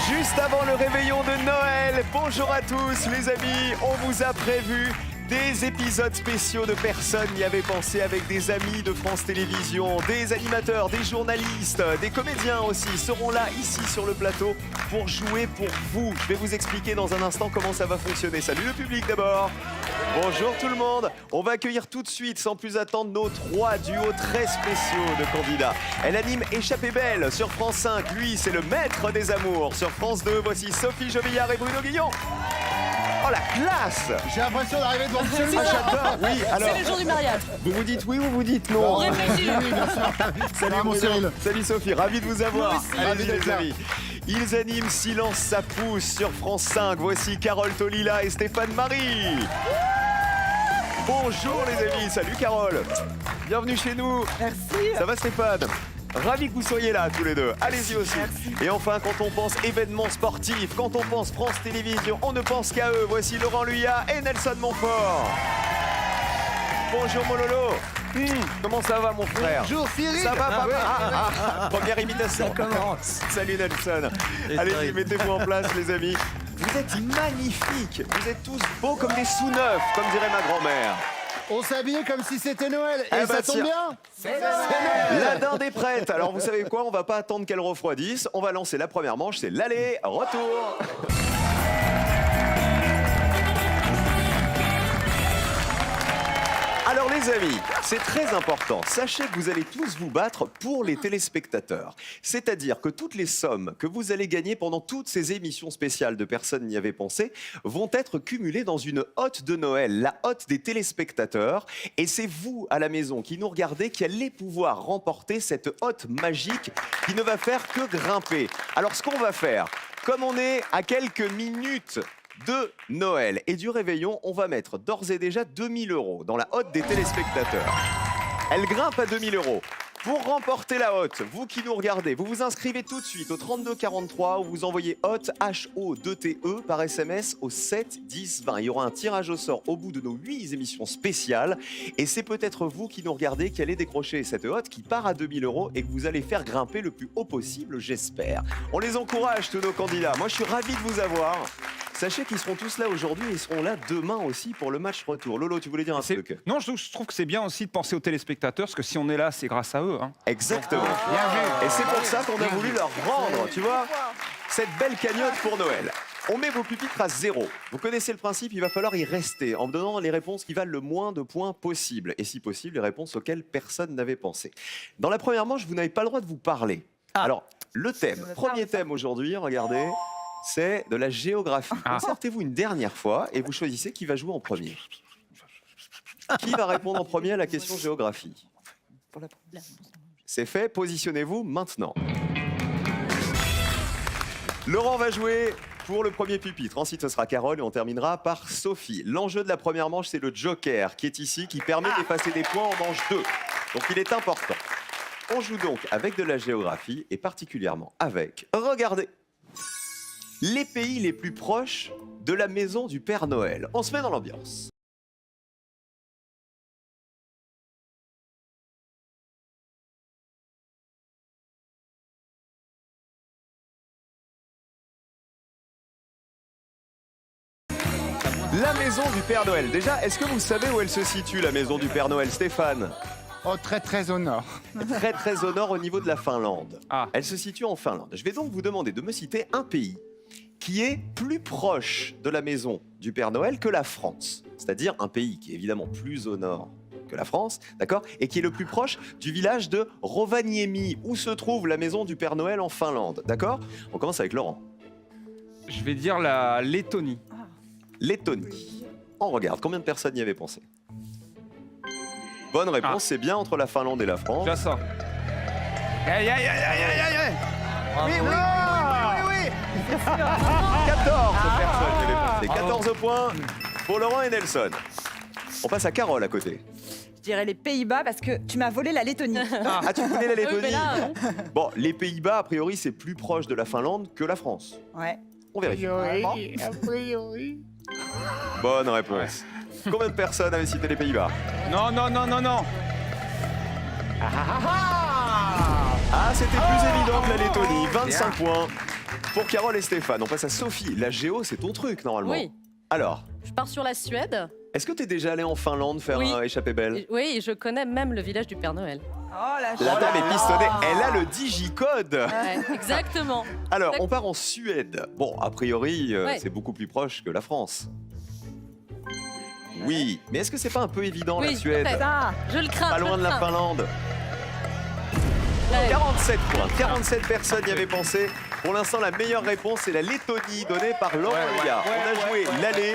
Juste avant le réveillon de Noël, bonjour à tous les amis, on vous a prévu des épisodes spéciaux de Personne n'y avait pensé avec des amis de France Télévisions, des animateurs, des journalistes, des comédiens aussi seront là ici sur le plateau pour jouer pour vous. Je vais vous expliquer dans un instant comment ça va fonctionner. Salut le public d'abord. Bonjour tout le monde. On va accueillir tout de suite, sans plus attendre, nos trois duos très spéciaux de candidats. Elle anime Échappée belle sur France 5. Lui, c'est le maître des amours. Sur France 2, voici Sophie Jobillard et Bruno Guillon. Oh la classe! J'ai l'impression d'arriver devant Monsieur Ah, j'adore. Oui, alors. C'est le jour du mariage. Vous vous dites oui ou vous dites non? On réfléchit. Salut mon Cyril. Salut Sophie, ravi de vous avoir. Moi aussi. Ravi d'être les là. amis. Ils animent Silence ça pousse sur France 5. Voici Carole Tolila et Stéphane Marie. Bonjour les amis, salut Carole. Bienvenue chez nous. Merci. Ça va Stéphane? Ravi que vous soyez là tous les deux. Allez-y aussi. Merci. Et enfin, quand on pense événements sportifs, quand on pense France Télévisions, on ne pense qu'à eux. Voici Laurent Luyat et Nelson Montfort. Bonjour Mololo. Comment ça va mon frère? Bonjour Cyril. Ça va papa? Ouais. Première imitation. Ça commence. Salut Nelson. Allez-y, mettez-vous en place les amis. Vous êtes magnifiques. Vous êtes tous beaux comme des sous-neufs, comme dirait ma grand-mère. On s'habillait comme si c'était Noël. Et Eh bah ça tombe tiens. bien. C'est La Noël. dinde est prête. Alors vous savez quoi? On va pas attendre qu'elle refroidisse. On va lancer la première manche. C'est l'aller-retour. Alors les amis, c'est très important. Sachez que vous allez tous vous battre pour les téléspectateurs. C'est-à-dire que toutes les sommes que vous allez gagner pendant toutes ces émissions spéciales de Personne n'y avait pensé vont être cumulées dans une hotte de Noël, la hotte des téléspectateurs. Et c'est vous, à la maison, qui nous regardez, qui allez pouvoir remporter cette hotte magique qui ne va faire que grimper. Alors ce qu'on va faire, comme on est à quelques minutes de Noël et du réveillon, on va mettre d'ores et déjà 2000 € dans la hotte des téléspectateurs. Elle grimpe à 2000 €. Pour remporter la hotte, vous qui nous regardez, vous vous inscrivez tout de suite au 3243 ou vous envoyez hotte HO2TE par SMS au 7 10 20. Il y aura un tirage au sort au bout de nos 8 émissions spéciales et c'est peut-être vous qui nous regardez qui allez décrocher cette hotte qui part à 2000 € et que vous allez faire grimper le plus haut possible, j'espère. On les encourage tous nos candidats. Moi je suis ravi de vous avoir. Sachez qu'ils seront tous là aujourd'hui et ils seront là demain aussi pour le match retour. Lolo, tu voulais dire un truc? Non, je trouve que c'est bien aussi de penser aux téléspectateurs, parce que si on est là, c'est grâce à eux. Hein. Exactement. Bien vu. Et c'est pour ça qu'on a voulu leur rendre, tu vois, cette belle cagnotte pour Noël. On met vos pupitres à 0. Vous connaissez le principe, il va falloir y rester en me donnant les réponses qui valent le moins de points possible. Et si possible, les réponses auxquelles personne n'avait pensé. Dans la première manche, vous n'avez pas le droit de vous parler. Alors, le thème, premier thème aujourd'hui, regardez, c'est de la géographie. Concertez-vous une dernière fois et vous choisissez qui va jouer en premier. Qui va répondre en premier à la question géographie? C'est fait, positionnez-vous maintenant. Laurent va jouer pour le premier pupitre. Ensuite, ce sera Carole et on terminera par Sophie. L'enjeu de la première manche, c'est le joker qui est ici, qui permet d'effacer des points en manche 2. Donc, il est important. On joue donc avec de la géographie et particulièrement avec, regardez, les pays les plus proches de la maison du Père Noël. On se met dans l'ambiance. La maison du Père Noël. Déjà, est-ce que vous savez où elle se situe, la maison du Père Noël, Stéphane? Oh, très très au nord. Très très au nord au niveau de la Finlande. Ah. Elle se situe en Finlande. Je vais donc vous demander de me citer un pays qui est plus proche de la maison du Père Noël que la France. C'est-à-dire un pays qui est évidemment plus au nord que la France, d'accord? Et qui est le plus proche du village de Rovaniemi, où se trouve la maison du Père Noël en Finlande, d'accord? On commence avec Laurent. Je vais dire la Lettonie. Lettonie. On regarde, combien de personnes y avaient pensé? Bonne réponse, c'est bien entre la Finlande et la France. Déjà ça. Aïe, aïe, aïe, aïe, aïe, aïe, aïe. Oui, oui, oui, oui, oui. 14 personnes y avaient pensé. 14 points pour Laurent et Nelson. On passe à Carole à côté. Je dirais les Pays-Bas parce que tu m'as volé la Lettonie. Ah, tu connais la Lettonie? mais là, Bon, les Pays-Bas, a priori, c'est plus proche de la Finlande que la France. Ouais. On vérifie. A priori. Bonne réponse. Combien de personnes avaient cité les Pays-Bas? Non, non, non, non, non. Ah, c'était plus évident que la Lettonie. 25 points pour Carole et Stéphane. On passe à Sophie. La géo, c'est ton truc, normalement. Oui, Alors, je pars sur la Suède. est-ce que tu es déjà allé en Finlande faire Oui. un échappée belle? Oui, et je connais même le village du Père Noël. Oh la La dame est pistonnée, elle a le digicode. Ouais, exactement. Alors, on part en Suède. Bon, a priori, Ouais. c'est beaucoup plus proche que la France. Oui, mais est-ce que c'est pas un peu évident, la Oui, Suède? peut-être. Ça. Je le crains. Pas je loin le de la crains. Finlande. Ouais. 47 points, 47 personnes y avaient pensé. Pour l'instant, la meilleure réponse, c'est la Lettonie, donnée par Laurent Liard. On a joué l'aller,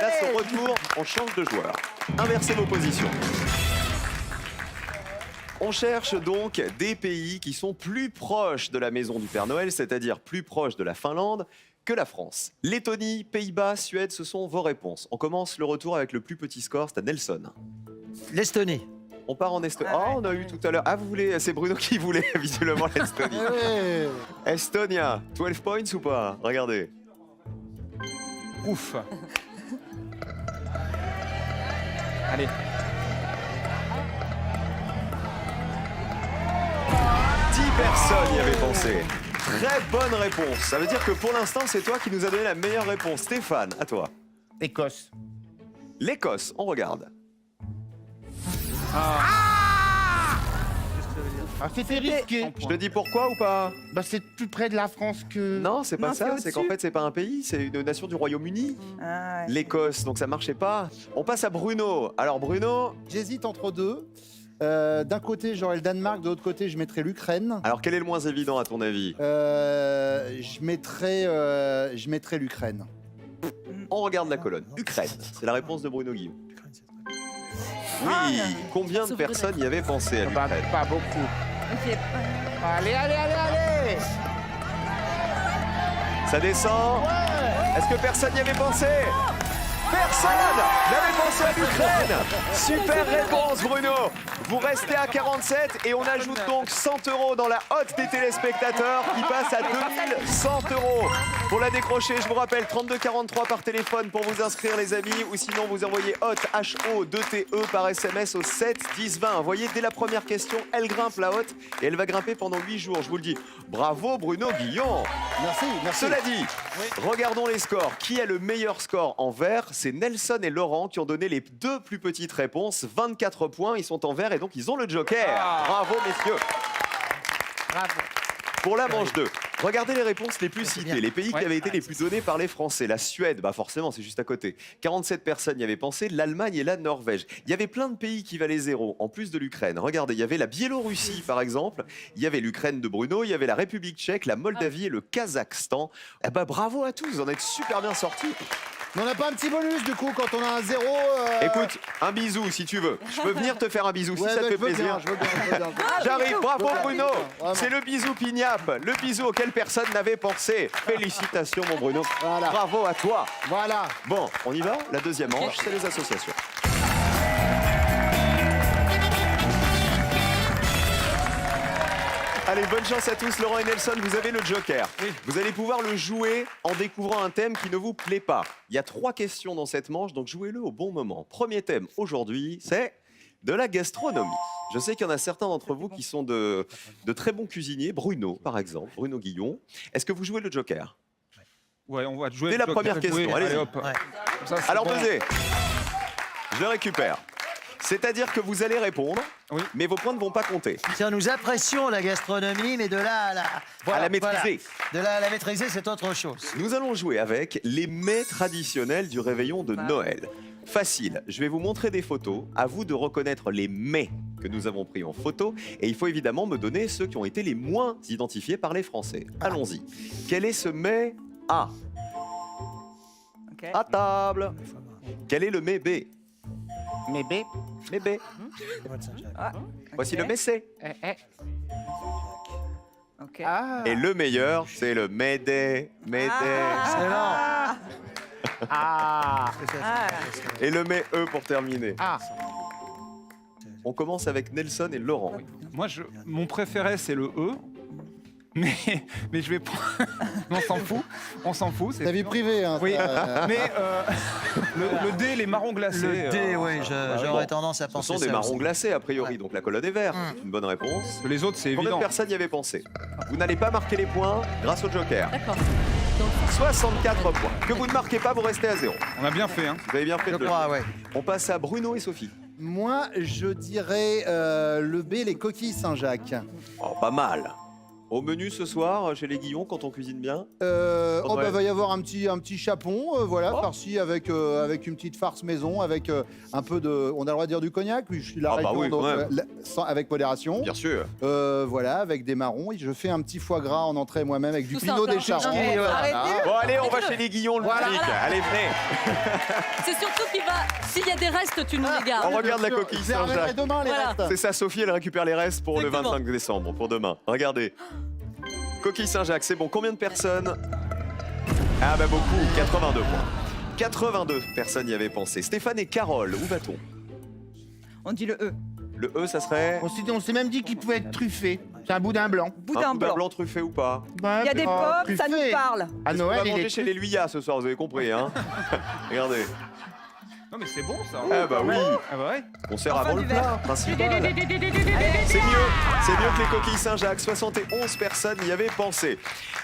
là, son retour, on change de joueur. Inversez vos positions. On cherche donc des pays qui sont plus proches de la maison du Père Noël, c'est-à-dire plus proches de la Finlande que la France. Lettonie, Pays-Bas, Suède, ce sont vos réponses. On commence le retour avec le plus petit score, c'est à Nelson. L'Estonie. On part en Estonie. Oh, on a eu tout à l'heure. Ah, vous voulez, c'est Bruno qui voulait visiblement l'Estonie. Estonia, 12 points ou pas? Regardez. Ouf. Allez. 10 personnes y avaient pensé. Très bonne réponse. Ça veut dire que pour l'instant, c'est toi qui nous as donné la meilleure réponse. Stéphane, à toi. Écosse. L'Écosse, on regarde. Ah, c'était risqué. Je te dis pourquoi ou pas? Bah, c'est plus près de la France que... Non, c'est pas Non, ça. c'est C'est qu'en au-dessus. fait, c'est pas un pays, c'est une nation du Royaume-Uni. Ah, ouais. L'Écosse, donc ça marchait pas. On passe à Bruno. Alors Bruno, J'hésite entre deux. D'un côté, j'aurais le Danemark, de l'autre côté, je mettrais l'Ukraine. alors quel est le moins évident à ton avis? Je mettrais l'Ukraine. On regarde la colonne. Ukraine, c'est la réponse de Bruno Guillaume. Oui, combien de Sauf personnes y avaient pensé à Bah, l'Ukraine? pas beaucoup. Ok. Allez, allez, allez, allez. Ça descend. Est-ce que personne n'y avait pensé? Personne n'avait pensé à l'Ukraine. Super réponse, Bruno. Vous restez à 47 et on ajoute donc 100 € dans la hotte des téléspectateurs qui passe à 2100 €. Pour la décrocher, je vous rappelle 3243 par téléphone pour vous inscrire, les amis, ou sinon vous envoyez hotte HO2TE par SMS au 7 10 20. Vous voyez, dès la première question, elle grimpe la hotte et elle va grimper pendant 8 jours. Je vous le dis. Bravo, Bruno Guillon. Merci, merci. Cela dit, regardons les scores. Qui a le meilleur score en vert? C'est Nelson et Laurent qui ont donné les deux plus petites réponses. 24 points, ils sont en vert et donc ils ont le joker. Bravo, messieurs. Bravo. Pour la manche 2, regardez les réponses les plus citées, les pays qui Ouais. avaient été les plus donnés par les Français. La Suède, bah forcément, c'est juste à côté. 47 personnes y avaient pensé, l'Allemagne et la Norvège. Il y avait plein de pays qui valaient zéro, en plus de l'Ukraine. Regardez, il y avait la Biélorussie, par exemple. Il y avait l'Ukraine de Bruno, il y avait la République tchèque, la Moldavie et le Kazakhstan. Eh bah bravo à tous, vous en êtes super bien sortis. Mais on n'a pas un petit bonus, du coup, quand on a un zéro Écoute, un bisou si tu veux. Je peux venir te faire un bisou si ouais, ça te bah, fait je veux plaisir. bien, je veux bien, je veux bien. J'arrive, bravo Voilà. Bruno. Vraiment. C'est le bisou pignap, le bisou auquel personne n'avait pensé. Félicitations mon Bruno. Voilà. Bravo à toi. Voilà. Bon, on y va. La deuxième manche, c'est les associations. Allez, bonne chance à tous. Laurent et Nelson, vous avez le joker. Vous allez pouvoir le jouer en découvrant un thème qui ne vous plaît pas. Il y a 3 questions dans cette manche, donc jouez-le au bon moment. Premier thème aujourd'hui, c'est de la gastronomie. Je sais qu'il y en a certains d'entre vous qui sont de très bons cuisiniers. Bruno, par exemple, Bruno Guillon. Est-ce que vous jouez le joker? Ouais, on va jouer. Dès la première question, Oui, allez-y. hop. Ouais. Comme ça, c'est Alors, bon. pesez. Je le récupère. C'est-à-dire que vous allez répondre, Oui. mais vos points ne vont pas compter. Tiens, nous apprécions la gastronomie, mais de là à la... À la maîtriser. De là à la maîtriser, c'est autre chose. Nous allons jouer avec les mets traditionnels du réveillon de Noël. Facile, je vais vous montrer des photos, à vous de reconnaître les mets que nous avons pris en photo, et il faut évidemment me donner ceux qui ont été les moins identifiés par les Français. Allons-y. Quel est ce mets A? Ok. À table. Quel est le mets B? Mais B. Mets B. Voici le mets C. Ok. Ah. Et le meilleur, c'est le mets D. Mets D. Excellent. Ah. Ah, Et le mets E pour terminer. Ah. On commence avec Nelson et Laurent. Moi, mon préféré, c'est le E. Mais je vais prendre. On s'en fout. Ta vie privée, hein. Oui, ça, mais le D, les marrons glacés. Le D, oui, j'aurais bon. tendance à Ce penser sont des ça marrons aussi. glacés, a priori, donc la colonne est verte. C'est une bonne réponse. Les autres, c'est Combien évident. de personnes y avaient pensé? Vous n'allez pas marquer les points grâce au joker. D'accord. 64 points. Que vous ne marquez pas, vous restez à 0. On a bien fait, hein. Vous avez bien fait Je de le crois, faire. ouais. On passe à Bruno et Sophie. Moi, je dirais le B, les coquilles Saint-Jacques. Oh, pas mal. Au menu ce soir, chez les Guillons, quand on cuisine bien. Oh, Noël. bah, va y avoir un petit chapon, voilà, Oh. farci avec une petite farce maison, avec un peu de. On a le droit de dire du cognac, oui, je suis la Ah, bah région, oui, donc, quand même. avec modération. Bien sûr. Voilà, avec des marrons. Je fais un petit foie gras en entrée moi-même avec du Tout ça pinot encore. des Charentes. Non, mais arrêtez. Bon, allez, on va Mettez-le. chez les Guillons, le Voilà. public. Allez, venez. C'est surtout qu'il va. S'il y a des restes, tu nous les gardes. On regarde la Bien sûr, coquille je les ramènerai Saint-Jacques. demain, les Voilà. restes. C'est ça, Sophie, elle récupère les restes pour Exactement. le 25 décembre, pour demain. Regardez. Coquille Saint-Jacques, c'est bon. Combien de personnes? Ah bah beaucoup, 82 points. 82 personnes y avaient pensé. Stéphane et Carole, où va-t-on? On dit le E. Le E, ça serait On s'est même dit qu'il pouvait être truffé. C'est un boudin blanc. Boudin un blanc. blanc truffé ou pas? Il y a des pommes, ça nous parle. À On Noël, va il manger est chez les Luyas ce soir, vous avez compris, hein? Regardez. Non, mais c'est bon, ça. Ah bah oui, Ah bah ouais. on sert Enfin, avant du le plat, principal. C'est mieux que les coquilles Saint-Jacques. 71 personnes y avaient pensé.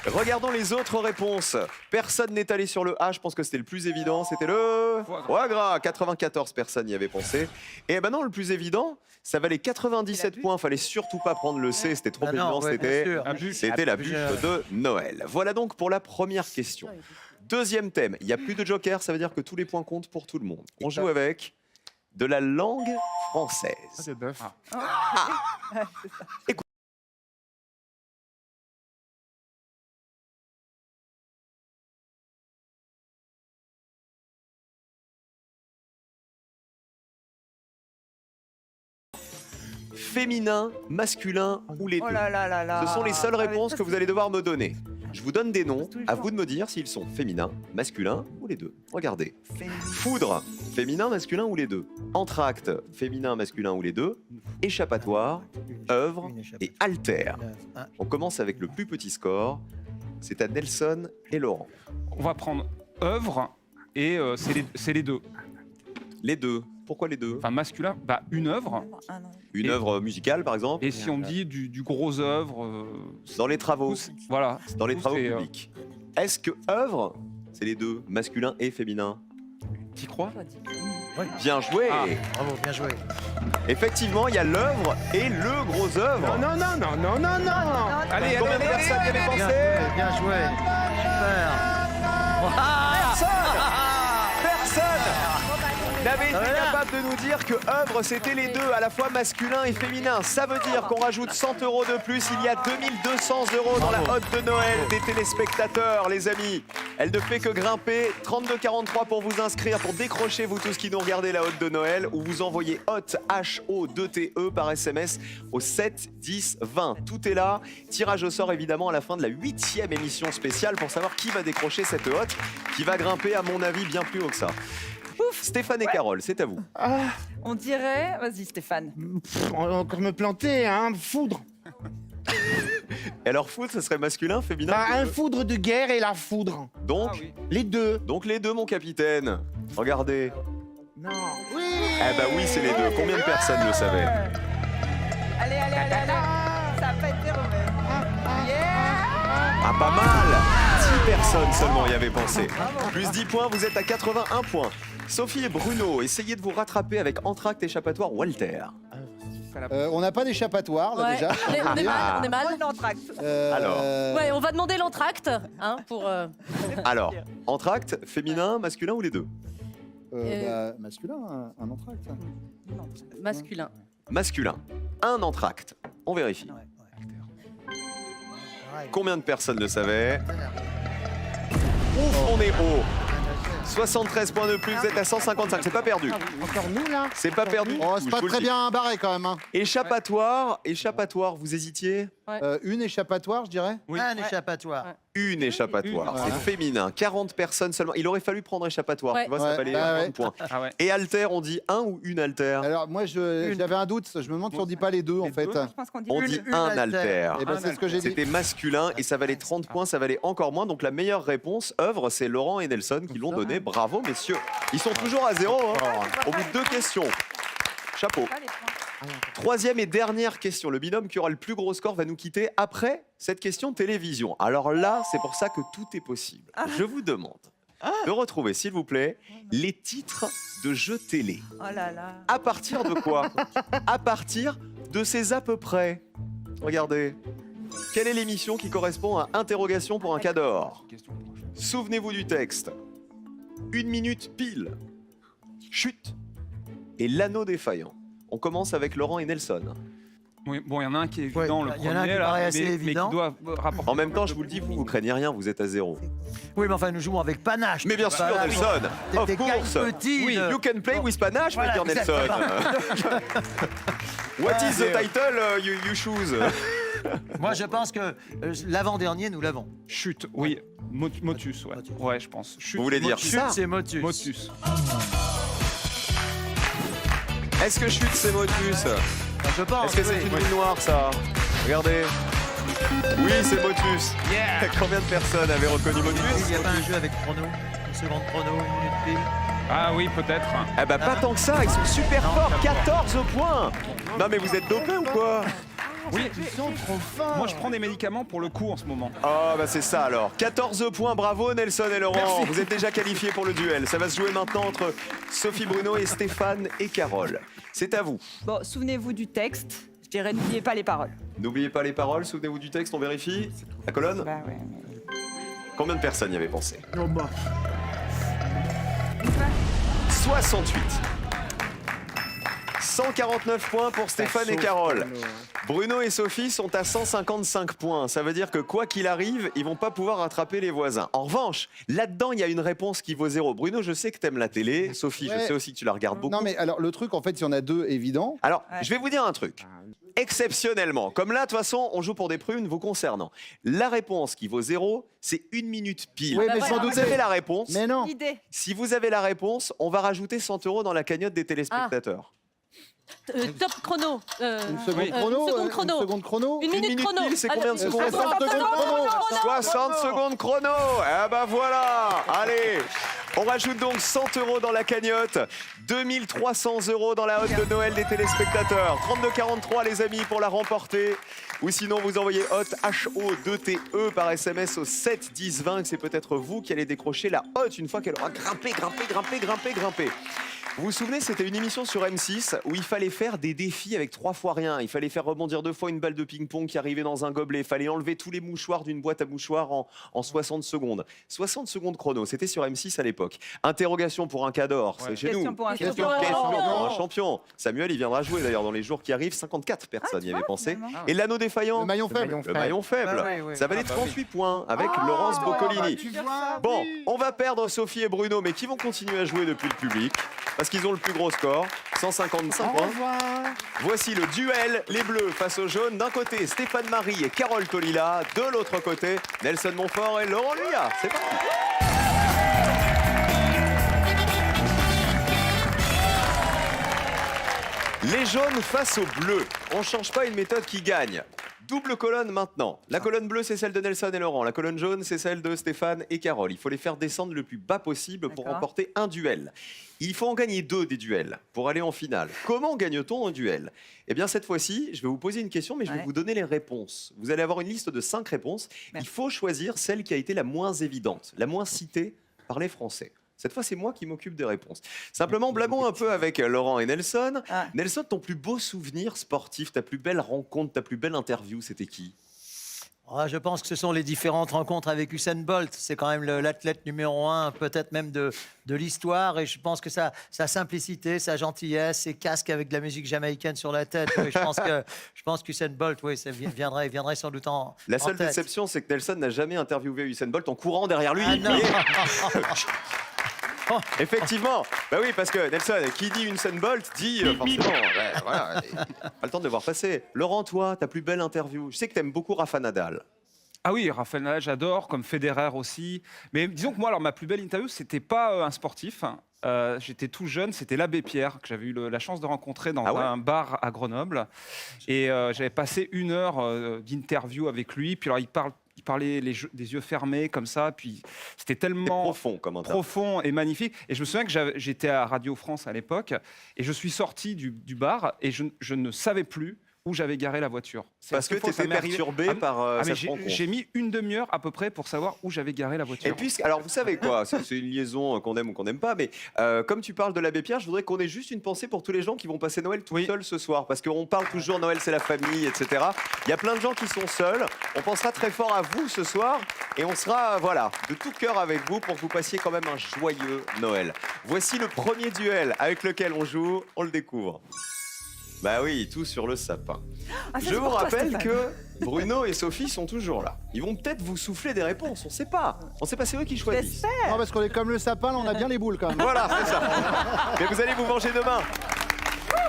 Regardons les autres réponses. Personne n'est allé sur le A, je pense que c'était le plus évident. C'était le foie gras. 94 personnes y avaient pensé. Et ben non, le plus évident, ça valait 97 points. Fallait surtout pas prendre le C, c'était trop Ah non, évident. ouais, bien sûr. C'était la bûche de Noël. Voilà donc pour la première question. Deuxième thème, il n'y a plus de joker, ça veut dire que tous les points comptent pour tout le monde. On joue avec de la langue française. de bœuf. Féminin, masculin ou les Oh deux. là là là là. Ce sont les seules Ah, mais réponses ça, que vous allez devoir me donner. Je vous donne des noms, tous les à jours. vous de me dire s'ils sont féminins, masculins ou les deux. Regardez. Foudre, féminin, masculin ou les deux. Entracte, féminin, masculin ou les deux. Échappatoire, œuvre et alter. On commence avec le plus petit score. C'est à Nelson et Laurent. On va prendre œuvre et c'est les deux. Les deux. Pourquoi les deux? Enfin, masculin, bah, une œuvre. Ah, non. Une Et- œuvre musicale, par exemple, Et si on dit du gros œuvre. dans les travaux. Voilà. Dans les Tout, travaux c'est, publics. Est-ce que œuvre, c'est les deux, masculin et féminin? T'y crois? Bien joué. Ah. Bravo, bien joué. Effectivement, il y a l'œuvre et le gros œuvre. Non, non, non, non, non, non. Allez, Combien de allez, personnes y avaient Bien pensé? joué, bien joué. Super. Personne n'avait été capable de nous dire que œuvre c'était les deux, à la fois masculin et féminin. Ça veut dire qu'on rajoute 100 € de plus. Il y a 2200 € dans la hotte de Noël des téléspectateurs, les amis. Elle ne fait que grimper. 32,43 pour vous inscrire, pour décrocher vous tous qui nous regardez la hotte de Noël, ou vous envoyez hotte HO2TE par SMS au 7 10 20. Tout est là. Tirage au sort évidemment à la fin de la 8e émission spéciale pour savoir qui va décrocher cette hotte, qui va grimper à mon avis bien plus haut que ça. Stéphane et Carole, c'est à vous. On dirait. Vas-y, Stéphane. On va encore me planter, hein. Foudre. Et alors foot, ce serait masculin, féminin? Bah, un foudre de guerre et la foudre. Donc, Ah oui. Les deux. donc les deux, mon capitaine. Regardez. Non. Oui. Eh ben oui, c'est les deux. Combien de personnes le savaient? Allez, allez, allez, allez. Ça a pas été mauvais. Yeah. Ah, pas mal. 10 personnes seulement y avaient pensé. Plus 10 points, vous êtes à 81 points. Sophie et Bruno, essayez de vous rattraper avec entracte, échappatoire ou alter. On n'a pas d'échappatoire, là, Ouais. déjà. On est mal, on est mal. Bonne entracte. Alors. Ouais, on va demander l'entracte, hein, pour. Alors, entracte, féminin, masculin ou les deux? Masculin, un entracte. Masculin. Masculin. Un entracte. On vérifie. Combien de personnes le savaient? Ouf, on est haut. 73 points de plus, vous êtes à 155. C'est pas perdu. Encore nous, là. C'est pas perdu. Oh, Je c'est pas vous le très dis. bien barré quand même. Hein. Échappatoire, vous hésitiez? Une échappatoire, je dirais. Oui. Un échappatoire. Ouais. Une échappatoire. Une. C'est féminin. 40 personnes seulement. Il aurait fallu prendre échappatoire. Ouais. Tu vois, ça Ouais, valait bah 30 ouais. points. Ah ouais. Et alter, on dit un ou une alter? Alors moi, j'avais un doute. Je me demande si on dit pas les deux, en Les fait. deux. Je pense qu'on dit On une. dit une un alter. alter. Et ben Un c'est ce que j'ai dit. C'était masculin et ça valait 30 points, ça valait encore moins. Donc la meilleure réponse, œuvre, c'est Laurent et Nelson qui l'ont donné. Bravo, messieurs. Ils sont toujours à 0 hein, au bout de 2 questions. Chapeau. Pas les points. Troisième et dernière question. Le binôme qui aura le plus gros score va nous quitter après cette question télévision. Alors là, c'est pour ça que tout est possible. Je vous demande de retrouver, s'il vous plaît, les titres de jeux télé. Oh là là. À partir de quoi? À partir de ces à peu près. Regardez. Quelle est l'émission qui correspond à Interrogation pour un cas d'or? Question pour moi. Souvenez-vous du texte. 1 minute pile. Chute. Et l'anneau défaillant. On commence avec Laurent et Nelson. Oui, bon, il y en a un qui est Ouais, évident, le il y en a un premier, qui là, paraît assez mais évident. qui doit rapporter. En même temps, je vous le dis, vous craignez rien, vous êtes à 0. Oui, mais enfin, nous jouons avec panache. Mais bien sûr, Voilà, Nelson. Of Des course. petits. Oui, you can play with panache, Voilà, va dire Nelson. What is the title you choose? Moi, je pense que l'avant-dernier, nous l'avons. Chute, oui. Motus, ouais. Motus. Ouais, je pense. Chute, Vous voulez dire Motus. ça? Chute, c'est Motus. Motus. Est-ce que chute, c'est Motus? Je pense. Est-ce que c'est oui. une ligne noire, ça? Regardez. Oui, c'est Motus. Combien de personnes avaient reconnu Motus? Il n'y a pas un jeu avec chrono, une seconde chrono, une minute pile. Ah oui, peut-être. Eh ben, pas tant que ça, ils sont super Non, forts, pas 14 points. Non, mais vous êtes dopés ou quoi? Oui, Ils sont trop forts. moi je prends des médicaments pour le coup en ce moment. Oh, bah c'est ça alors. 14 points, bravo Nelson et Laurent. Merci. Vous êtes déjà qualifiés pour le duel. Ça va se jouer maintenant entre Sophie Bruno et Stéphane et Carole. C'est à vous. Bon, souvenez-vous du texte. Je dirais, n'oubliez pas les paroles. N'oubliez pas les paroles, souvenez-vous du texte, on vérifie. La colonne? Bah ouais. mais- Combien de personnes y avaient pensé? Oh, bah. 68. 149 points pour Stéphane et Carole. Bruno et Sophie sont à 155 points. Ça veut dire que quoi qu'il arrive, ils vont pas pouvoir rattraper les voisins. En revanche, là-dedans, il y a une réponse qui vaut 0. Bruno, je sais que t'aimes la télé. Sophie, je Ouais. sais aussi que tu la regardes beaucoup. Non, mais alors, le truc, en fait, il y en a deux évidents. Alors, Ouais. je vais vous dire un truc. Exceptionnellement, comme là, de toute façon, on joue pour des prunes vous concernant. La réponse qui vaut 0, c'est 1 minute pile. Oui, bah mais voilà. sans Vous doute. avez la réponse. Mais non. Idée. Si vous avez la réponse, on va rajouter 100 € dans la cagnotte des téléspectateurs. Top chrono. Une seconde Oui. chrono. Une seconde chrono. Une seconde chrono. Une minute chrono. pile, c'est combien de Allez, secondes 60 secondes chrono. 60 secondes chrono. Eh ben voilà. Allez. On rajoute donc 100 € dans la cagnotte, 2300 € dans la hotte de Noël des téléspectateurs. 3243 les amis pour la remporter. Ou sinon vous envoyez hotte HO2TE par SMS au 7 10 20. C'est peut-être vous qui allez décrocher la hotte une fois qu'elle aura grimpé. Vous vous souvenez, c'était une émission sur M6 où il fallait faire des défis avec 3 fois rien. Il fallait faire rebondir 2 fois une balle de ping-pong qui arrivait dans un gobelet. Il fallait enlever tous les mouchoirs d'une boîte à mouchoirs en 60 secondes. 60 secondes chrono, c'était sur M6 à l'époque. Interrogation pour un cas d'or, c'est chez Question nous. pour un Question champion. pour un Question pour un champion. Samuel, il viendra jouer d'ailleurs dans les jours qui arrivent. 54 personnes y avaient pensé. finalement. Et l'anneau défaillant, Le maillon faible. le maillon faible. Ah ouais, ouais. Ça valait Ah bah oui. 38 points avec Laurence Boccolini. Tu vois, Bon, oui. on va perdre Sophie et Bruno, mais qui vont continuer à jouer depuis le public parce qu'ils ont le plus gros score, 155 Au points. revoir. Voici le duel, les bleus face aux jaunes. D'un côté, Stéphane Marie et Carole Tolila. De l'autre côté, Nelson Montfort et Laurent Luyat. C'est parti. Les jaunes face aux bleus. On change pas une méthode qui gagne. Double colonne maintenant. La colonne bleue, c'est celle de Nelson et Laurent. La colonne jaune, c'est celle de Stéphane et Carole. Il faut les faire descendre le plus bas possible pour D'accord. remporter un duel. Il faut en gagner 2 des duels pour aller en finale. Comment gagne-t-on un duel? Eh bien, cette fois-ci, je vais vous poser une question, mais je vais Ouais. vous donner les réponses. Vous allez avoir une liste de 5 réponses. Merci. Il faut choisir celle qui a été la moins évidente, la moins citée par les Français. Cette fois, c'est moi qui m'occupe des réponses. Simplement, blaguons un peu avec Laurent et Nelson. Ah. Nelson, ton plus beau souvenir sportif, ta plus belle rencontre, ta plus belle interview, c'était qui? Je pense que ce sont les différentes rencontres avec Usain Bolt. C'est quand même l'athlète numéro 1, peut-être même de l'histoire. Et je pense que sa simplicité, sa gentillesse, ses casques avec de la musique jamaïcaine sur la tête. Oui, je pense qu'Usain Bolt, oui, ça viendrait sans doute en La en seule tête. déception, c'est que Nelson n'a jamais interviewé Usain Bolt en courant derrière lui. Ah non. Effectivement. Bah oui, parce que Nelson, qui dit une Sunbolt dit forcément. Ouais, voilà, pas le temps de le voir passer. Laurent, toi, ta plus belle interview. Je sais que t'aimes beaucoup Rafa Nadal. Ah oui, Rafael Nadal, j'adore, comme Federer aussi. Mais disons que moi, alors ma plus belle interview, c'était pas un sportif. J'étais tout jeune, c'était l'abbé Pierre que j'avais eu la chance de rencontrer dans Ah ouais un bar à Grenoble. Et j'avais passé 1 heure d'interview avec lui. Puis alors il parlait des yeux fermés comme ça. Puis c'était C'est tellement profond comme interview. profond et magnifique. Et je me souviens que j'étais à Radio France à l'époque et je suis sorti du bar et je ne savais plus où j'avais garé la voiture. C'est Parce que cette fois, tu ça étais m'est arrivé. perturbé Ah, par ah, mais cette rencontre. j'ai mis 1 demi-heure à peu près pour savoir où j'avais garé la voiture. Et puis, alors vous savez quoi, c'est une liaison qu'on aime ou qu'on n'aime pas, mais comme tu parles de l'abbé Pierre, je voudrais qu'on ait juste une pensée pour tous les gens qui vont passer Noël tout seuls ce soir, parce qu'on parle toujours Noël c'est la famille, etc. Il y a plein de gens qui sont seuls, on pensera très fort à vous ce soir, et on sera, voilà, de tout cœur avec vous pour que vous passiez quand même un joyeux Noël. Voici le premier duel avec lequel on joue, on le découvre. Bah oui, tout sur le sapin. Ah, ça, Je c'est vous pour toi, rappelle Stéphane. que Bruno et Sophie sont toujours là. Ils vont peut-être vous souffler des réponses, on sait pas. On sait pas, c'est eux qui choisissent. J'espère. Non, parce qu'on est comme le sapin, là, on a bien les boules quand même. Voilà, c'est ça. Mais vous allez vous venger demain.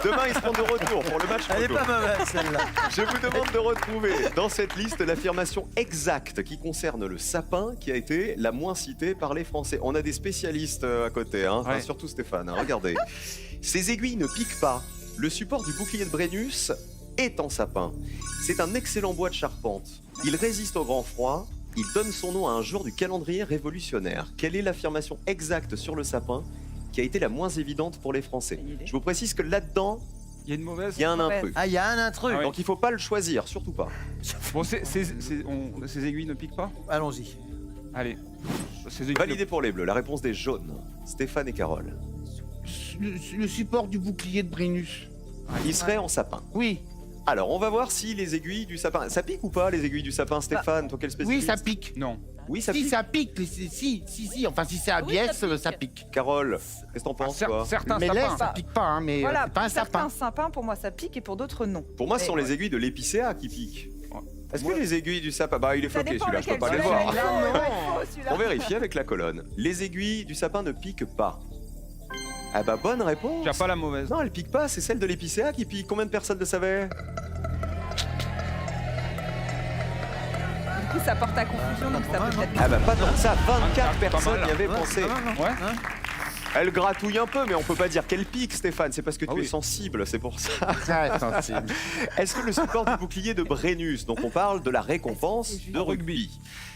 Demain, ils seront de retour pour le match Elle est photo. pas mauvaise, celle-là. Je vous demande de retrouver dans cette liste l'affirmation exacte qui concerne le sapin qui a été la moins citée par les Français. On a des spécialistes à côté, hein. Enfin, Ouais. surtout Stéphane. Hein. Regardez. Ces aiguilles ne piquent pas. Le support du bouclier de Brennus est en sapin. C'est un excellent bois de charpente. Il résiste au grand froid. Il donne son nom à un jour du calendrier révolutionnaire. Quelle est l'affirmation exacte sur le sapin qui a été la moins évidente pour les Français? Je vous précise que là-dedans, Il y a une mauvaise. il y a un Mauvaise. intrus. Ah, il y a un intrus. Ah oui. Donc il faut pas le choisir, surtout pas. Bon, ces aiguilles ne piquent pas. Allons-y. Allez. Ces aiguilles Validé pour les bleus. La réponse des jaunes. Stéphane et Carole. Le support du bouclier de Brennus. Il serait en sapin. Oui, Alors on va voir si les aiguilles du sapin. Ça pique ou pas les aiguilles du sapin, Stéphane? Toi quel oui, spécialiste? ça pique. Non. Oui, ça Si, pique. ça pique. Si. Enfin, si c'est à Oui, ça biès, pique. ça pique. Carole, qu'est-ce que t'en penses toi? Certains Mais sapins. l'air, ça pique pas, hein, mais Voilà, c'est pas un certains sapin. sapins, pour moi, ça pique et pour d'autres, non. Pour moi, ce sont Mais- les aiguilles de l'épicéa qui piquent. Est-ce que Moi- les aiguilles du sapin... Bah il est Ça floqué dépend celui-là, je peux lequel. pas les Celui-là, voir. il est faux, Non. il est faux, celui-là. On vérifie avec la colonne. Les aiguilles du sapin ne piquent pas. Ah bah bonne réponse. J'ai pas la mauvaise. Non, elles piquent pas, c'est celle de l'épicéa qui pique. Combien de personnes le savaient? Du coup, ça porte à confusion, donc ça peut peut-être. Ah bah pas tant que ça, 24 Pas personnes mal. y avaient Ouais, pensé. non, non, non. Ouais. Hein Elle gratouille un peu, mais on peut pas dire qu'elle pique, Stéphane. C'est parce que Ah tu es oui. sensible, c'est pour ça. Très sensible. Est-ce que le support du bouclier de Brennus, donc on parle de la récompense de rugby,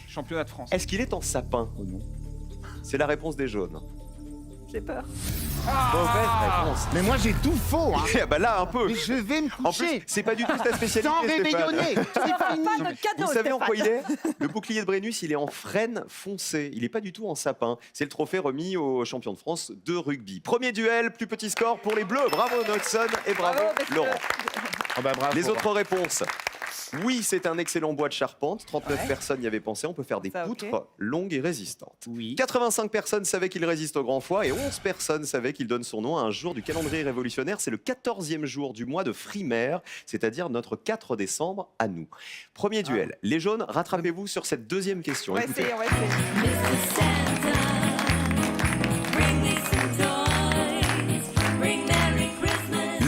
Championnat de France. est-ce qu'il est en sapin ou non? C'est la réponse des jaunes. J'ai peur. Mauvaise réponse. Mais moi, j'ai tout faux, hein. Ah bah là, un peu. Mais je vais me En plus, coucher. c'est pas du tout ta spécialité, Sans Stéphane. réveillonner. C'est fini. Pas de cadeau, Vous savez en quoi Stéphane. il est? Le bouclier de Brennus, il est en frêne foncé. Il n'est pas du tout en sapin. C'est le trophée remis aux champions de France de rugby. Premier duel, plus petit score pour les Bleus. Bravo Nodson et bravo, messieurs. Laurent. Ah bah bravo. Les autres réponses. Oui, c'est un excellent bois de charpente. 39 Ouais. personnes y avaient pensé. On peut faire des Ça, poutres ok. longues et résistantes. Oui. 85 personnes savaient qu'il résiste au grand froid et 11 personnes savaient qu'il donne son nom à un jour du calendrier révolutionnaire. C'est le 14e jour du mois de Frimaire, c'est-à-dire notre 4 décembre à nous. Premier duel. Les jaunes, rattrapez-vous sur cette deuxième question. On va Écoutez. essayer, on va essayer.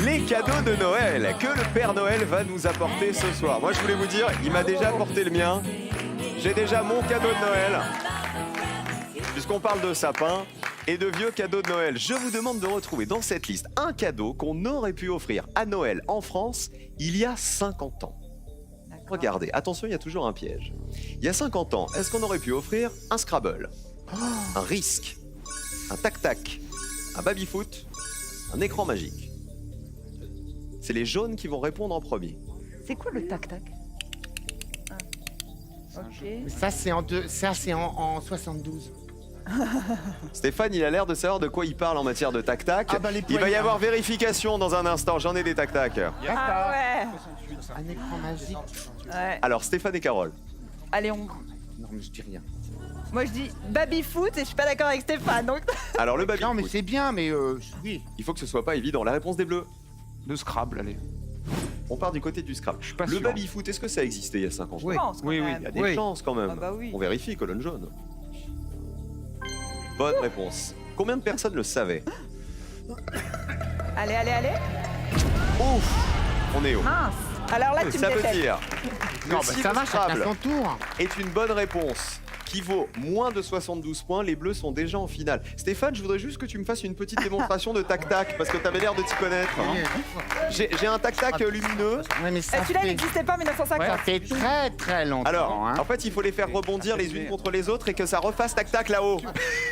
Les cadeaux de Noël que le Père Noël va nous apporter ce soir. Moi, je voulais vous dire, il m'a déjà apporté le mien. J'ai déjà mon cadeau de Noël. Puisqu'on parle de sapin et de vieux cadeaux de Noël, je vous demande de retrouver dans cette liste un cadeau qu'on aurait pu offrir à Noël en France il y a 50 ans. D'accord. Regardez, attention, il y a toujours un piège. Il y a 50 ans, est-ce qu'on aurait pu offrir un Scrabble, un Risk, un Tac-Tac, un Baby-Foot, un écran magique? C'est les jaunes qui vont répondre en premier. C'est quoi le tac-tac? Ah. Ok. Mais ça, c'est en 72. Stéphane, il a l'air de savoir de quoi il parle en matière de tac-tac. Ah bah, les Il va y poignards. avoir vérification dans un instant. J'en ai des tac-tac. Ah ouais. Un écran magique. Ouais. Alors, Stéphane et Carole. Allez, Non, mais je dis rien. moi je dis baby-foot et je suis pas d'accord avec Stéphane, donc. Alors, le baby Non, mais c'est bien, mais oui. il faut que ce soit pas évident. La réponse des bleus. De Scrabble, allez. On part du côté du Scrabble. Je suis pas Le sûr. baby-foot, est-ce que ça existait il y a 5 ans? Oui. Je pense, quand Oui, oui. même. Il y a des Oui. chances quand même. Ah bah oui. On vérifie, colonne jaune. Bonne réponse. Combien de personnes le savaient? Allez, allez, allez. Ouf, on est haut. Mince. Alors là, tu Ça me veut détestes. dire Non, que bah si ça le va, chacun Scrabble son tour. est une bonne réponse qui vaut moins de 72 points, les bleus sont déjà en finale. Stéphane, je voudrais juste que tu me fasses une petite démonstration de tac-tac, parce que tu avais l'air de t'y connaître. J'ai un tac-tac lumineux. Ouais, mais ça Celui-là, il fait, n'existait pas en 1950. ça fait très très longtemps. Alors, hein. en fait, il faut les faire rebondir les unes contre les autres et que ça refasse tac-tac là-haut.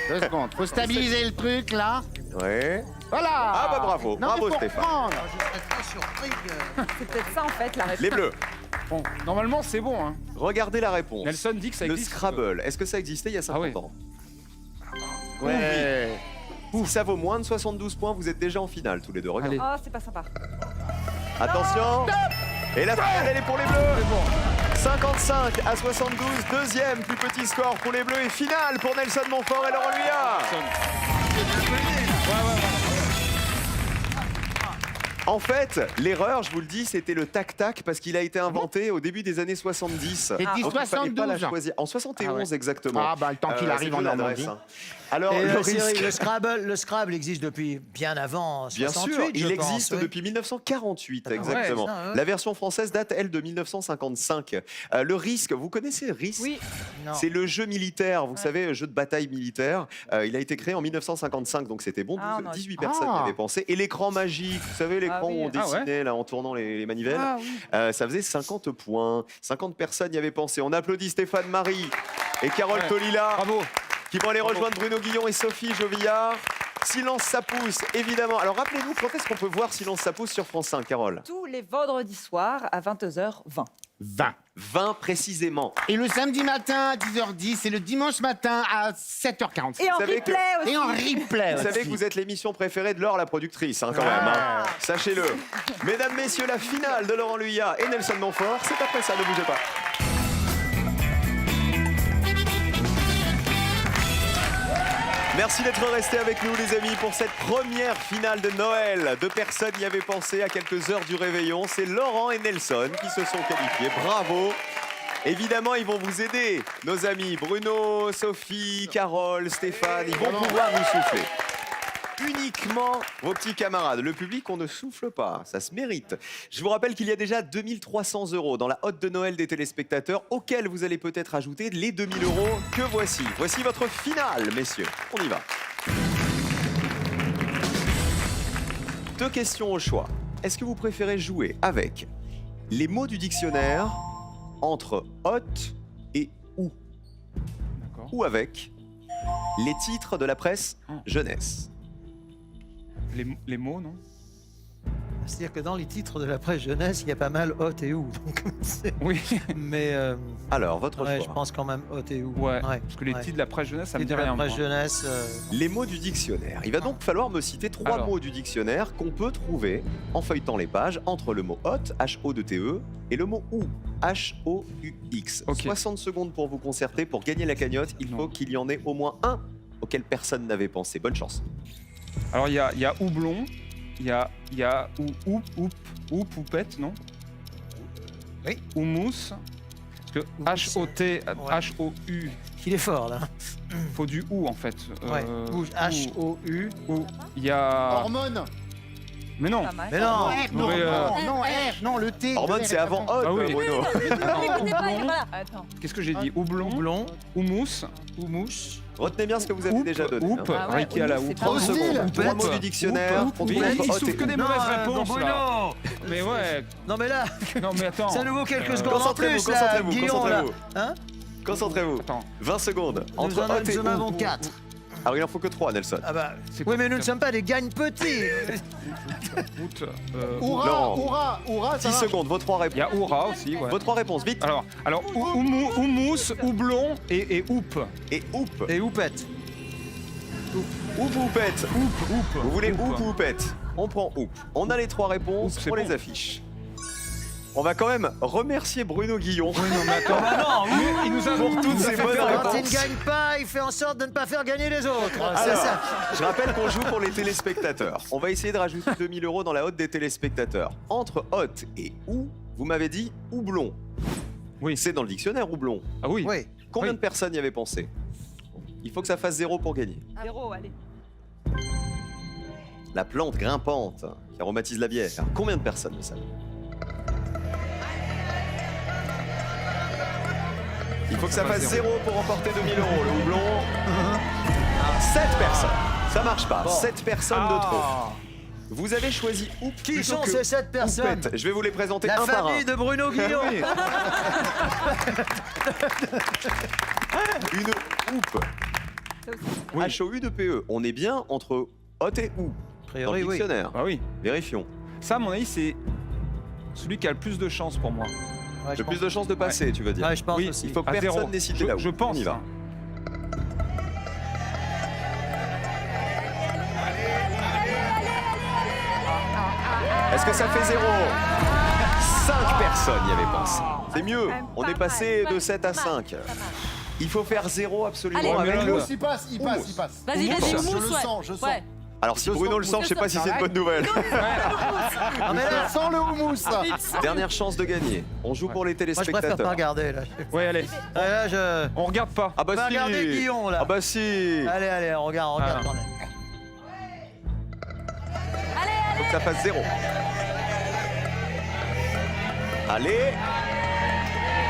2 secondes. Faut stabiliser le truc là. Ouais. Voilà. Ah bah bravo, Non, bravo mais faut Stéphane. reprendre. Je serais très surpris que... C'est peut-être ça, en fait, la réponse. Les bleus, Bon, normalement, c'est bon. Hein. regardez la réponse. Nelson dit que ça Le existe. Scrabble, est-ce que ça existait il y a 50 Ah ouais. ans? Ouais. Si ça vaut moins de 72 points, vous êtes déjà en finale tous les deux. Regardez. Allez. Oh, c'est pas sympa. Attention. Et la finale, elle est pour les bleus. 55 à 72, deuxième plus petit score pour les bleus et finale pour Nelson Montfort et Laurent Luyard. En fait, l'erreur, je vous le dis, c'était le tac-tac parce qu'il a été inventé au début des années 70. Et Donc, dit il fallait pas la 72. choisir. En 71 Ah ouais. exactement. Ah bah le temps qu'il C'est arrive en plus l'adresse, Normandie. hein. Alors, Et, le Cyril, risque... le Scrabble existe depuis bien avant 68, Bien sûr, il je pense, existe oui. depuis 1948, ouais, exactement. ça, ouais. La version française date, elle, de 1955. Le risque, vous connaissez Risk? Oui. Non. C'est le jeu militaire, vous savez, jeu de bataille militaire. Il a été créé en 1955, donc c'était bon, Ah, 18 Ah. personnes y avaient pensé. Et l'écran magique, vous savez, l'écran Ah oui. où on Ah ouais. dessinait là, en tournant les manivelles, Ah oui. ça faisait 50 points. 50 personnes y avaient pensé. On applaudit Stéphane Marie et Carole Ouais. Tolila Bravo. qui vont aller Bravo. rejoindre Bruno Guillon et Sophie Jovillard. Silence ça pousse, évidemment. Alors rappelez-vous, quand est-ce qu'on peut voir Silence ça pousse sur France 5, Carole? Tous les vendredis soirs à 22h20. 20. 20 précisément. Et le samedi matin à 10h10 et le dimanche matin à 7h45. Et en savez que- replay aussi. Et en replay Vous savez aussi. que vous êtes l'émission préférée de Laure, la productrice, hein, quand même. Hein. Sachez-le. Mesdames, messieurs, la finale de Laurent Luyard et Nelson Montfort, c'est après ça, ne bougez pas. Merci d'être restés avec nous, les amis, pour cette première finale de Noël. Deux personnes y avaient pensé à quelques heures du réveillon. C'est Laurent et Nelson qui se sont qualifiés. Bravo! Évidemment, ils vont vous aider, nos amis Bruno, Sophie, Carole, Stéphane. Ils vont pouvoir vous souffler. Uniquement vos petits camarades. Le public, on ne souffle pas, ça se mérite. Je vous rappelle qu'il y a déjà 2300 € dans la hotte de Noël des téléspectateurs, auxquels vous allez peut-être ajouter les 2000 € que voici. Voici votre finale, messieurs. On y va. Deux questions au choix. Est-ce que vous préférez jouer avec les mots du dictionnaire entre hotte et ou, D'accord. ou avec les titres de la presse jeunesse? Les mots, non? C'est-à-dire que dans les titres de la presse jeunesse, il y a pas mal hot et ou. Donc, Oui. mais Alors, votre ouais, choix. je pense quand même hot et ou. Ouais. Parce que les ouais. titres de la presse jeunesse, ça me Les dit de la rien. presse moi. jeunesse. Les mots du dictionnaire. Il va donc falloir me citer trois Alors. mots du dictionnaire qu'on peut trouver en feuilletant les pages entre le mot hot, H-O-T-E, et le mot ou, H-O-U-X. Ok. 60 secondes pour vous concerter. Pour gagner la cagnotte, il Non. faut qu'il y en ait au moins un auquel personne n'avait pensé. Bonne chance. Alors, il y a houblon, il y a poupette, non? Oui. Houmous. Parce que H-O-T, H-O-U, Il est fort là. faut du ou en fait. Ouais. Ou H-O-U. Ou. Il y a. Hormone. Mais non. Pas mal. Mais non. Non, Mais, non, R, non, le T. Hormone, le R c'est est avant avant. hot, Ah oui. Bruno. N'écoutez pas, voilà. Attends. Qu'est-ce que j'ai dit? Houblon, Houblon, houmous, houmous. Retenez bien ce que vous avez Houppe, déjà donné. houppe, hein. Ah ouais, Reiki à la houmous, houppe. c'est 30 pas Houppe. secondes. Trois Houppette. mots du dictionnaire. Houppe. qu'on Mais trouve il entre hot souffle et que ou. des mauvaises réponses Bruno. là. Mais ouais. Non mais là, Non mais attends. ça nous vaut quelques secondes en Concentrez-vous, plus là, concentrez-vous, Guillaume là. concentrez-vous. Hein Concentrez-vous. Attends. 20 secondes. Nous Entre hot et en avons ou. 4. Alors, il en faut que 3, Nelson. Ah bah. C'est Oui quoi mais nous ça ne sommes pas des gagnes petits. Route, Oura, Laurent. Oura, ça 10 va. secondes, vos trois Il y réponses. a Oura aussi, ouais. Vos trois réponses, vite. Alors houmous, houblon et houppe. Et oupe. Et Houpette. Oupe ou pète. Houppe. Vous voulez Houppe. oupe ou pète? On prend oupe. On a les trois réponses, Oupe, c'est on les bon. affiche. On va quand même remercier Bruno Guillon. Non mais attends. Ah non, Il nous a Pour toutes ces bonnes quand il réponses. ne gagne pas, il fait en sorte de ne pas faire gagner les autres. C'est Alors, ça. je rappelle qu'on joue pour les téléspectateurs. On va essayer de rajouter 2000 € dans la hotte des téléspectateurs. Entre hotte et ou, vous m'avez dit houblon. Oui. C'est dans le dictionnaire houblon. Ah oui. Oui. Combien Oui. de personnes y avaient pensé? Il faut que ça fasse 0 pour gagner. 0, allez. la plante grimpante qui aromatise la bière. Combien de personnes le savent? Il faut que ça fasse 0 pour remporter 2000 €. Le houblon. 7 personnes. Ça marche pas. 7 personnes de trop. Vous avez choisi Oup. Qui plutôt sont que ces 7 personnes? Oupette. Je vais vous les présenter La un par un. famille de Bruno Guillon. Une Oup. H-O-U-2-P-E. On est bien entre hot et ou. A Dans priori, le oui. dictionnaire. Ah oui. Vérifions. Ça, à mon avis, c'est celui qui a le plus de chance pour moi. Ouais, je Le plus pense. de chances de passer, tu veux dire. Ouais, je pense Oui, aussi. Il faut que À personne 0. n'ait cité là où. Je pense. On y va. hein. Est-ce que ça fait 0? 5 personnes y avaient pensé. C'est mieux. On est passé de 7 à 5. Il faut faire 0 absolument Allez. avec Ouais, le... Il passe, il passe, il passe. Vas-y, Mousse. vas-y, Je mousse, le ouais. sens, je sens. Ouais. Alors si Je Bruno sens le sent, je sais pas si c'est une bonne nouvelle. Ah, mais là, Sans le houmous. Dernière chance de gagner. On joue pour les moi, je préfère pas téléspectateurs. regarder. Là, Ouais, allez. Là, je... On regarde pas. Ah bah On va si. regarder Guillon, là. Ah bah si. Allez, allez, on regarde Ah. quand même. Faut que ça fasse 0. Allez.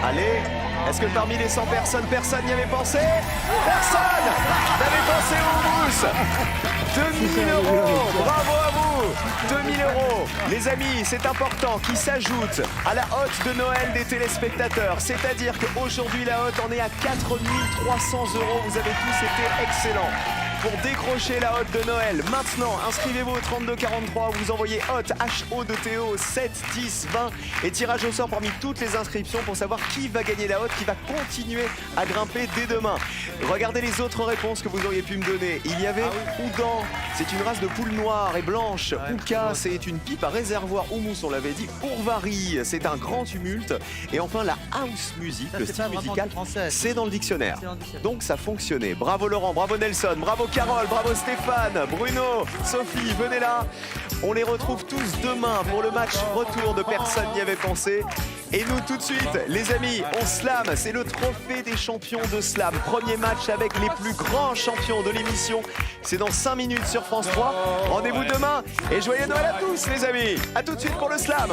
Allez. Est-ce que parmi les 100 personnes, personne n'y avait pensé? Personne n'avait pensé au mousse. 2000 €. Bravo à vous. 2000 €. Les amis, c'est important, qui s'ajoute à la hotte de Noël des téléspectateurs. C'est-à-dire qu'aujourd'hui, la hotte en est à 4 300 €. Vous avez tous été excellents. Pour décrocher la hotte de Noël, maintenant, inscrivez-vous au 3243, vous envoyez hotte HO2TO 7 10 20 et tirage au sort parmi toutes les inscriptions pour savoir qui va gagner la hotte, qui va continuer à grimper dès demain. Regardez les autres réponses que vous auriez pu me donner. Il y avait Oudan, c'est une race de poule noire et blanche. Ouka, c'est une pipe à réservoir. Oumous, on l'avait dit. Ourvari, c'est un grand tumulte. Et enfin, la house music, Ça, le c'est style pas vraiment musical, français. c'est dans le dictionnaire. C'est dans le dictionnaire. Donc ça fonctionnait. Bravo Laurent, bravo Nelson, bravo Carole, bravo Stéphane, Bruno, Sophie, venez là. On les retrouve tous demain pour le match retour de Personne n'y avait pensé. Et nous tout de suite, les amis, on slam, c'est le trophée des champions de slam. Premier match avec les plus grands champions de l'émission. C'est dans 5 minutes sur France 3. Rendez-vous demain et joyeux Noël à tous les amis. À tout de suite pour le slam.